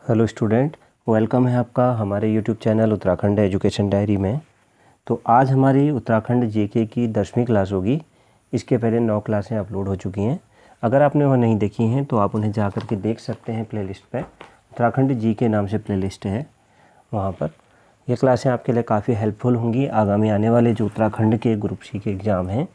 Hello student, welcome है आपका हमारे YouTube channel Uttarakhand education diary में। तो आज हमारी उत्तराखंड जीके की 10वीं क्लास होगी। इसके पहले 9 क्लासें अपलोड हो चुकी हैं। अगर आपने वह नहीं देखी हैं तो आप उन्हें जा कर के देख सकते हैं। प्लेलिस्ट पे उत्तराखंड जीके नाम से प्लेलिस्ट है, वहाँ पर ये क्लासें आपके लिए काफ़ी हेल्पफुल होंगी। आगामी आने वाले जो उत्तराखंड के ग्रुप सी के एग्ज़ाम हैं,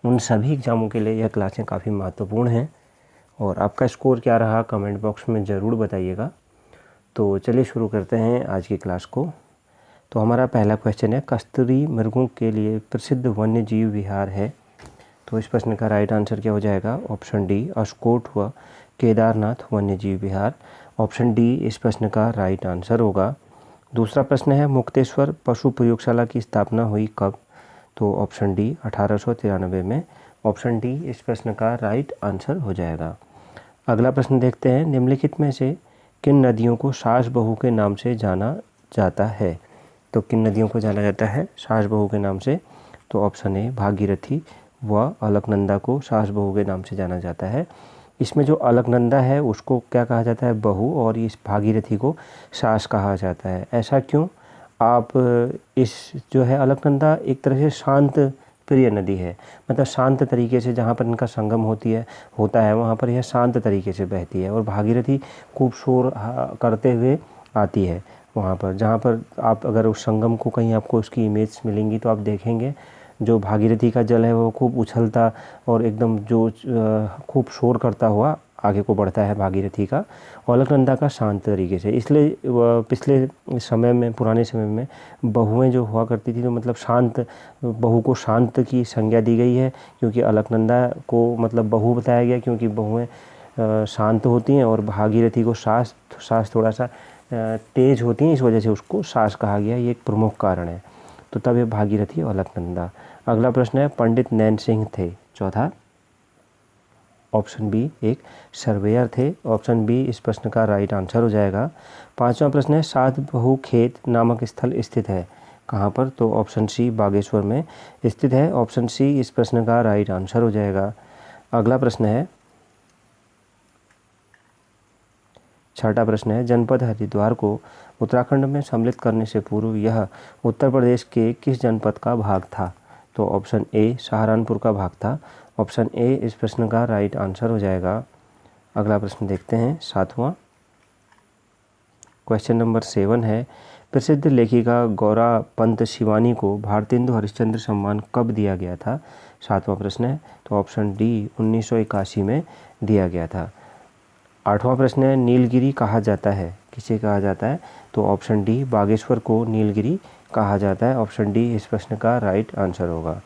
उन सभी एग्ज़ामों के लिए यह क्लासें काफ़ी महत्वपूर्ण हैं। और आपका स्कोर क्या रहा कमेंट बॉक्स में ज़रूर बताइएगा। तो चलिए शुरू करते हैं आज की क्लास को। तो हमारा पहला क्वेश्चन है, कस्तूरी मृगों के लिए प्रसिद्ध वन्य जीव विहार है। तो इस प्रश्न का राइट आंसर क्या हो जाएगा? ऑप्शन डी, अस्कोट व केदारनाथ वन्य जीव विहार। ऑप्शन डी इस प्रश्न का राइट आंसर होगा। दूसरा प्रश्न है, मुक्तेश्वर पशु प्रयोगशाला की स्थापना हुई कब? तो ऑप्शन डी 1893 में। ऑप्शन डी इस प्रश्न का राइट आंसर हो जाएगा। अगला प्रश्न देखते हैं, निम्नलिखित में से किन नदियों को सास बहू के नाम से जाना जाता है? तो किन नदियों को जाना जाता है सास बहू के नाम से? तो ऑप्शन ए भागीरथी व अलकनंदा को सास बहू के नाम से जाना जाता है। इसमें जो अलकनंदा है उसको क्या कहा जाता है? बहू, और इस भागीरथी को सास कहा जाता है। ऐसा क्यों? आप इस जो है अलकनंदा एक तरह से शांत प्रिय नदी है, मतलब शांत तरीके से जहाँ पर इनका संगम होता है वहाँ पर यह शांत तरीके से बहती है। और भागीरथी खूब शोर करते हुए आती है वहाँ पर, जहाँ पर आप अगर उस संगम को कहीं आपको उसकी इमेज मिलेंगी तो आप देखेंगे जो भागीरथी का जल है वो खूब उछलता और एकदम जो खूब शोर करता हुआ आगे को बढ़ता है भागीरथी का, अलकनंदा का शांत तरीके से। इसलिए पिछले समय में, पुराने समय में बहुएं जो हुआ करती थी तो मतलब शांत बहू को शांत की संज्ञा दी गई है, क्योंकि अलकनंदा को मतलब बहू बताया गया क्योंकि बहुएं शांत होती हैं और भागीरथी को सास थोड़ा सा तेज होती हैं, इस वजह से उसको सास कहा गया। ये एक प्रमुख कारण है। तो तब ये भागीरथी और अलकनंदा। अगला प्रश्न है, पंडित नैन सिंह थे। चौथा ऑप्शन बी एक सर्वेयर थे। ऑप्शन बी इस प्रश्न का राइट आंसर हो जाएगा। पांचवा प्रश्न है, सात बहू खेत नामक स्थल स्थित है कहाँ पर? तो ऑप्शन सी बागेश्वर में स्थित है। ऑप्शन सी इस प्रश्न का राइट आंसर हो जाएगा। अगला प्रश्न है, छठा प्रश्न है, जनपद हरिद्वार को उत्तराखंड में सम्मिलित करने से पूर्व यह उत्तर प्रदेश के किस जनपद का भाग था? तो ऑप्शन ए सहारनपुर का भाग था। ऑप्शन ए इस प्रश्न का राइट आंसर हो जाएगा। अगला प्रश्न देखते हैं, सातवां। क्वेश्चन नंबर 7 है, प्रसिद्ध लेखिका गौरा पंत शिवानी को भारतेंदु हरिश्चंद्र सम्मान कब दिया गया था? सातवां प्रश्न है। तो ऑप्शन डी 1981 में दिया गया था। आठवां प्रश्न है, नीलगिरी कहा जाता है, किसे कहा जाता है? तो ऑप्शन डी बागेश्वर को नीलगिरी कहा जाता है। ऑप्शन डी इस प्रश्न का राइट आंसर होगा।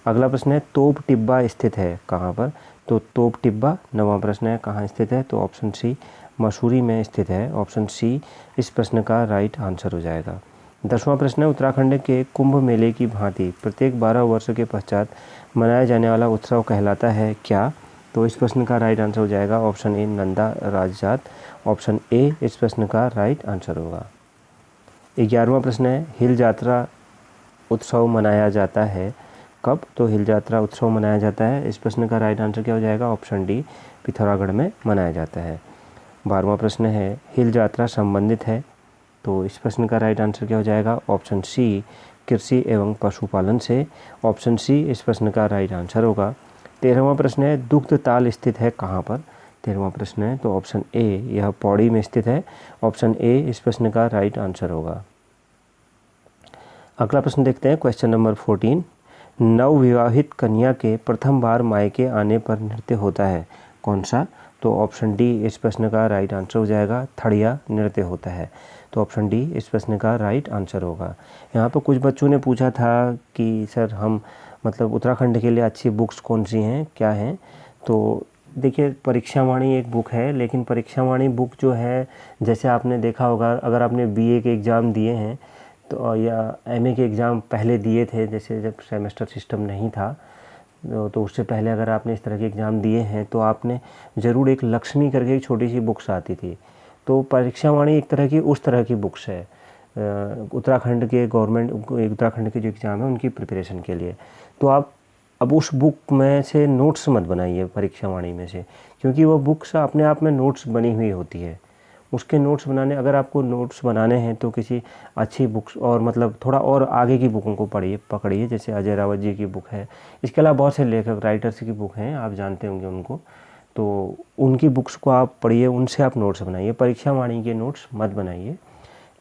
अगला प्रश्न है, तोप टिब्बा स्थित है कहाँ पर? तो तोप टिब्बा, नवां प्रश्न है, कहाँ स्थित है? तो ऑप्शन सी मसूरी में स्थित है। ऑप्शन सी इस प्रश्न का राइट आंसर हो जाएगा। 10वां प्रश्न है, उत्तराखंड के कुंभ मेले की भांति प्रत्येक 12 वर्ष के पश्चात मनाया जाने वाला उत्सव कहलाता है क्या? तो इस प्रश्न का राइट आंसर हो जाएगा option A Nanda Rajjat. Option A इस प्रश्न का राइट आंसर होगा। 11वां प्रश्न है, हिल यात्रा उत्सव मनाया जाता है कब? तो हिल यात्रा उत्सव मनाया जाता है, इस प्रश्न का राइट आंसर क्या हो जाएगा? ऑप्शन डी पिथौरागढ़ में मनाया जाता है। 12वां प्रश्न है, हिल यात्रा संबंधित है, तो इस प्रश्न का राइट आंसर क्या हो जाएगा? ऑप्शन सी कृषि एवं पशुपालन से। ऑप्शन सी इस प्रश्न का राइट आंसर होगा। 13वां प्रश्न है, दुग्ध ताल स्थित है कहाँ पर? 13वां प्रश्न है, तो ऑप्शन ए यह पौड़ी में स्थित है। ऑप्शन ए इस प्रश्न का राइट आंसर होगा। अगला प्रश्न देखते हैं, क्वेश्चन नंबर 14। नवविवाहित कन्या के प्रथम बार मायके आने पर नृत्य होता है, कौन सा? तो ऑप्शन डी इस प्रश्न का राइट आंसर हो जाएगा, थड़िया नृत्य होता है। तो ऑप्शन डी इस प्रश्न का राइट आंसर होगा। यहाँ पर कुछ बच्चों ने पूछा था कि सर हम मतलब उत्तराखंड के लिए अच्छी बुक्स कौन सी हैं, क्या हैं? तो देखिए, परीक्षावाणी एक बुक है, लेकिन परीक्षावाणी बुक जो है, जैसे आपने देखा होगा अगर आपने बीए के एग्ज़ाम दिए हैं तो या एमए के एग्ज़ाम पहले दिए थे, जैसे जब सेमेस्टर सिस्टम नहीं था तो उससे पहले अगर आपने इस तरह के एग्ज़ाम दिए हैं तो आपने ज़रूर एक लक्ष्मी करके एक छोटी सी बुक्स आती थी। तो परीक्षावाणी एक तरह की उस तरह की बुक्स है उत्तराखंड के उत्तराखंड के जो एग्ज़ाम है उनकी प्रिपरेशन के लिए। तो आप अब उस बुक में से नोट्स मत बनाइए परीक्षावाणी में से, क्योंकि वो बुक्स अपने आप में नोट्स बनी हुई होती है। उसके नोट्स बनाने, अगर आपको नोट्स बनाने हैं तो किसी अच्छी बुक्स और मतलब थोड़ा और आगे की बुकों को पकड़िए, जैसे अजय रावत जी की बुक है। इसके अलावा बहुत से लेखक राइटर्स की बुक हैं, आप जानते होंगे उनको, तो उनकी बुक्स को आप पढ़िए, उनसे आप नोट्स बनाइए। परीक्षा वाणी के नोट्स मत बनाइए,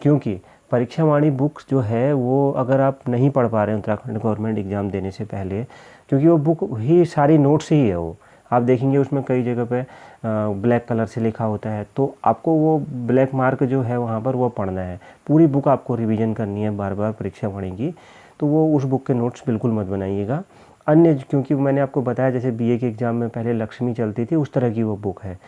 क्योंकि परीक्षा वाणी बुक्स जो है वो अगर आप नहीं पढ़ पा रहे हैं उत्तराखंड गवर्नमेंट एग्ज़ाम देने से पहले, क्योंकि वो बुक ही सारी नोट्स ही है, वो आप देखेंगे उसमें कई जगह पे ब्लैक कलर से लिखा होता है, तो आपको वो ब्लैक मार्क जो है वहाँ पर वो पढ़ना है। पूरी बुक आपको रिवीजन करनी है बार बार परीक्षा वाणी की, तो वो उस बुक के नोट्स बिल्कुल मत बनाइएगा। अन्य, क्योंकि मैंने आपको बताया जैसे बीए के एग्ज़ाम में पहले लक्ष्मी चलती थी, उस तरह की वो बुक है,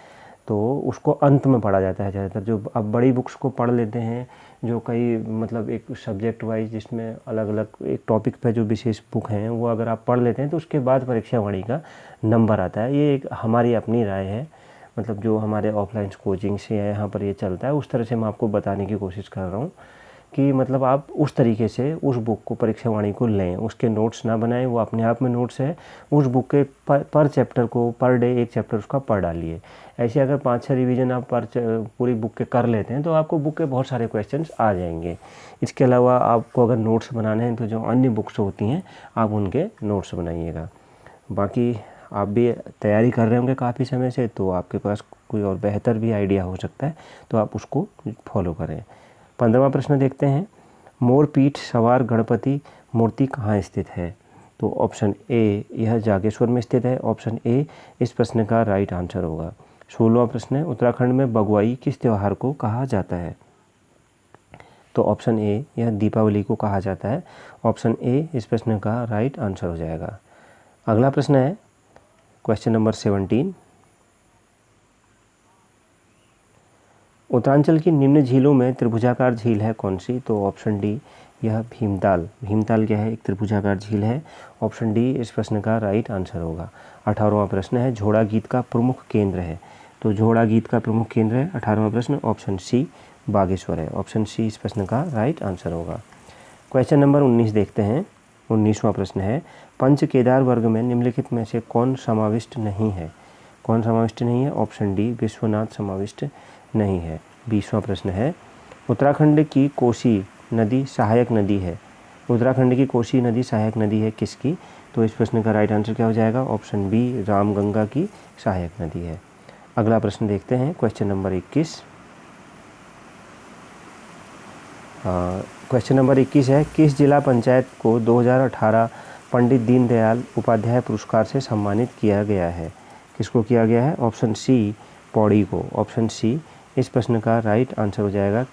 तो उसको अंत में पढ़ा जाता है ज़्यादातर। जो अब बड़ी बुक्स को पढ़ लेते हैं, जो कई मतलब एक सब्जेक्ट वाइज जिसमें अलग अलग एक टॉपिक पे जो विशेष बुक हैं वो अगर आप पढ़ लेते हैं तो उसके बाद परीक्षा वाणी का नंबर आता है। ये एक हमारी अपनी राय है, मतलब जो हमारे ऑफलाइन कोचिंग से है यहाँ पर ये चलता है, उस तरह से मैं आपको बताने की कोशिश कर रहा हूँ कि मतलब आप उस तरीके से उस बुक को परीक्षा वाणी को लें, उसके नोट्स ना बनाएं, वो अपने आप में नोट्स है। उस बुक के पर चैप्टर को पर डे एक चैप्टर उसका पढ़ डालिए। ऐसे अगर 5-6 रिवीजन आप पूरी बुक के कर लेते हैं तो आपको बुक के बहुत सारे क्वेश्चंस आ जाएंगे। इसके अलावा आपको अगर नोट्स बनाने हैं तो जो अन्य बुक्स होती हैं आप उनके नोट्स बनाइएगा। बाकी आप भी तैयारी कर रहे होंगे काफ़ी समय से, तो आपके पास कोई और बेहतर भी आइडिया हो सकता है, तो आप उसको फॉलो करें। 15वां प्रश्न देखते हैं, मोरपीठ सवार गणपति मूर्ति कहाँ स्थित है? तो ऑप्शन ए यह जागेश्वर में स्थित है। ऑप्शन ए इस प्रश्न का राइट आंसर होगा। 16वां प्रश्न है, उत्तराखंड में बगुआई किस त्यौहार को कहा जाता है? तो ऑप्शन ए यह दीपावली को कहा जाता है। ऑप्शन ए इस प्रश्न का राइट आंसर हो जाएगा। अगला प्रश्न है क्वेश्चन नंबर 17, उत्तरांचल की निम्न झीलों में त्रिभुजाकार झील है कौन सी? तो ऑप्शन डी यह भीमताल। भीमताल क्या है? एक त्रिभुजाकार झील है। ऑप्शन डी इस प्रश्न का राइट आंसर होगा। 18वां प्रश्न है, झोड़ा गीत का प्रमुख केंद्र है? तो झोड़ा गीत का प्रमुख केंद्र है 18वां प्रश्न, ऑप्शन सी बागेश्वर है। ऑप्शन सी इस प्रश्न का राइट आंसर होगा। क्वेश्चन नंबर 19 देखते हैं। 19वां प्रश्न है, पंच केदार वर्ग में निम्नलिखित में से कौन समाविष्ट नहीं है? कौन समाविष्ट नहीं है? ऑप्शन डी विश्वनाथ समाविष्ट नहीं है। 20वां प्रश्न है, उत्तराखंड की कोसी नदी सहायक नदी है? उत्तराखंड की कोसी नदी सहायक नदी है किसकी? तो इस प्रश्न का राइट आंसर क्या हो जाएगा? ऑप्शन बी रामगंगा की सहायक नदी है। अगला प्रश्न देखते हैं, क्वेश्चन नंबर 21। क्वेश्चन नंबर 21 है, किस जिला पंचायत को 2018 पंडित दीनदयाल उपाध्याय पुरस्कार से सम्मानित किया गया है? किसको किया गया है? ऑप्शन सी पौड़ी को। ऑप्शन सी इस प्रश्न का राइट आंसर हो जाएगा।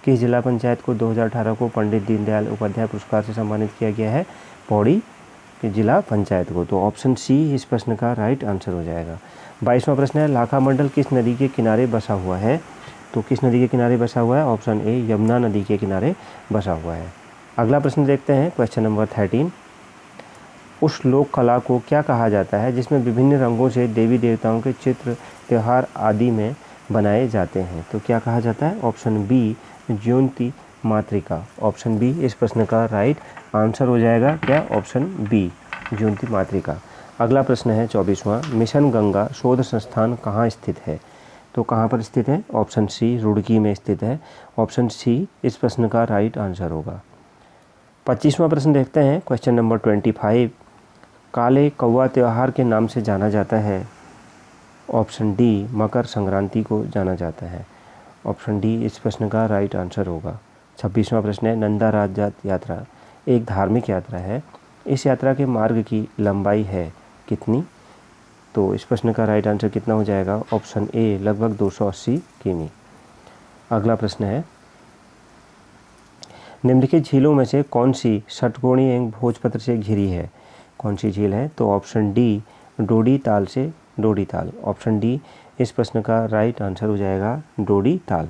किस जिला पंचायत को 2018 को पंडित दीनदयाल उपाध्याय पुरस्कार से सम्मानित किया गया है? पौड़ी के जिला पंचायत को। तो ऑप्शन सी इस प्रश्न का राइट आंसर हो जाएगा। 22वां प्रश्न है, लाखा मंडल किस नदी के किनारे बसा हुआ है? तो किस नदी के किनारे बसा हुआ है? ऑप्शन ए यमुना नदी के किनारे बसा हुआ है। अगला प्रश्न देखते हैं, क्वेश्चन नंबर 13, उस लोक कला को क्या कहा जाता है जिसमें विभिन्न रंगों से देवी देवताओं के चित्र त्यौहार आदि में बनाए जाते हैं? तो क्या कहा जाता है? ऑप्शन बी ज्योति मातृका। ऑप्शन बी इस प्रश्न का राइट आंसर हो जाएगा। क्या? ऑप्शन बी ज्योति मातृका। अगला प्रश्न है 24वां, मिशन गंगा शोध संस्थान कहाँ स्थित है? तो कहाँ पर स्थित है? ऑप्शन सी रुड़की में स्थित है। ऑप्शन सी इस प्रश्न का राइट आंसर होगा। 25वां प्रश्न देखते हैं, क्वेश्चन नंबर 25, काले कौवा त्यौहार के नाम से जाना जाता है? ऑप्शन डी मकर संक्रांति को जाना जाता है। ऑप्शन डी इस प्रश्न का राइट आंसर होगा। 26वां प्रश्न है, नंदा राजजात यात्रा एक धार्मिक यात्रा है, इस यात्रा के मार्ग की लंबाई है कितनी? तो इस प्रश्न का राइट आंसर कितना हो जाएगा? ऑप्शन ए लगभग 280 किमी। अगला प्रश्न है, निम्नलिखित झीलों में से कौन सी षटकोणीय एवं भोजपत्र से घिरी है? कौन सी झील है? तो ऑप्शन डी डोडी ताल से डोडी ताल। ऑप्शन डी इस प्रश्न का राइट आंसर हो जाएगा डोडी ताल।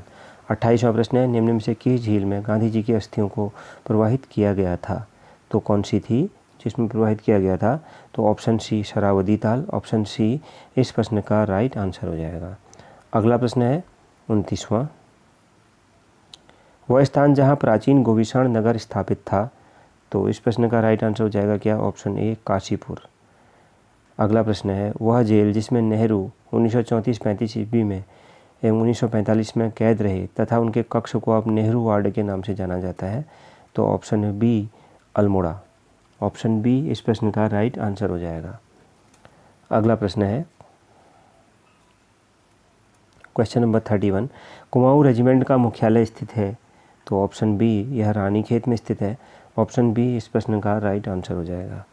28वां प्रश्न है, निम्न में से किस झील में गांधी जी की अस्थियों को प्रवाहित किया गया था? तो कौन सी थी जिसमें प्रवाहित किया गया था? तो ऑप्शन सी शरावती ताल। ऑप्शन सी इस प्रश्न का राइट आंसर हो जाएगा। अगला प्रश्न है 29वां, वह स्थान जहाँ प्राचीन गोविषाण नगर स्थापित था? तो इस प्रश्न का राइट आंसर हो जाएगा क्या? Option A Kashipur. अगला प्रश्न है, वह जेल जिसमें नेहरू 1934-35 ईस्वी में एवं 1945 में कैद रहे तथा उनके कक्ष को अब नेहरू वार्ड के नाम से जाना जाता है। तो option B Almora, option B इस प्रश्न का राइट आंसर हो जाएगा। अगला प्रश्न है क्वेश्चन नंबर 31, कुमाऊं रेजिमेंट का मुख्यालय स्थित है। तो ऑप्शन बी यह रानीखेत में स्थित है, ऑप्शन बी इस प्रश्न का राइट आंसर हो जाएगा।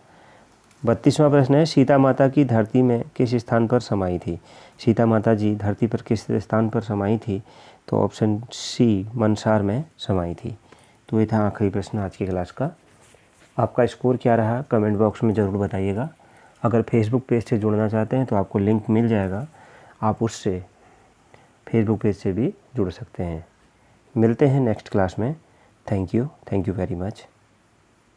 32वां प्रश्न है, सीता माता की धरती में किस स्थान पर समाई थी। सीता माता जी धरती पर किस स्थान पर समाई थी। तो ऑप्शन सी मंसार में समाई थी। तो ये था आखिरी प्रश्न आज की क्लास का। आपका स्कोर क्या रहा कमेंट बॉक्स में ज़रूर बताइएगा। अगर फेसबुक पेज से जुड़ना चाहते हैं तो आपको लिंक मिल जाएगा, आप उससे फेसबुक पेज से भी जुड़ सकते हैं। मिलते हैं नेक्स्ट क्लास में। Thank you very much.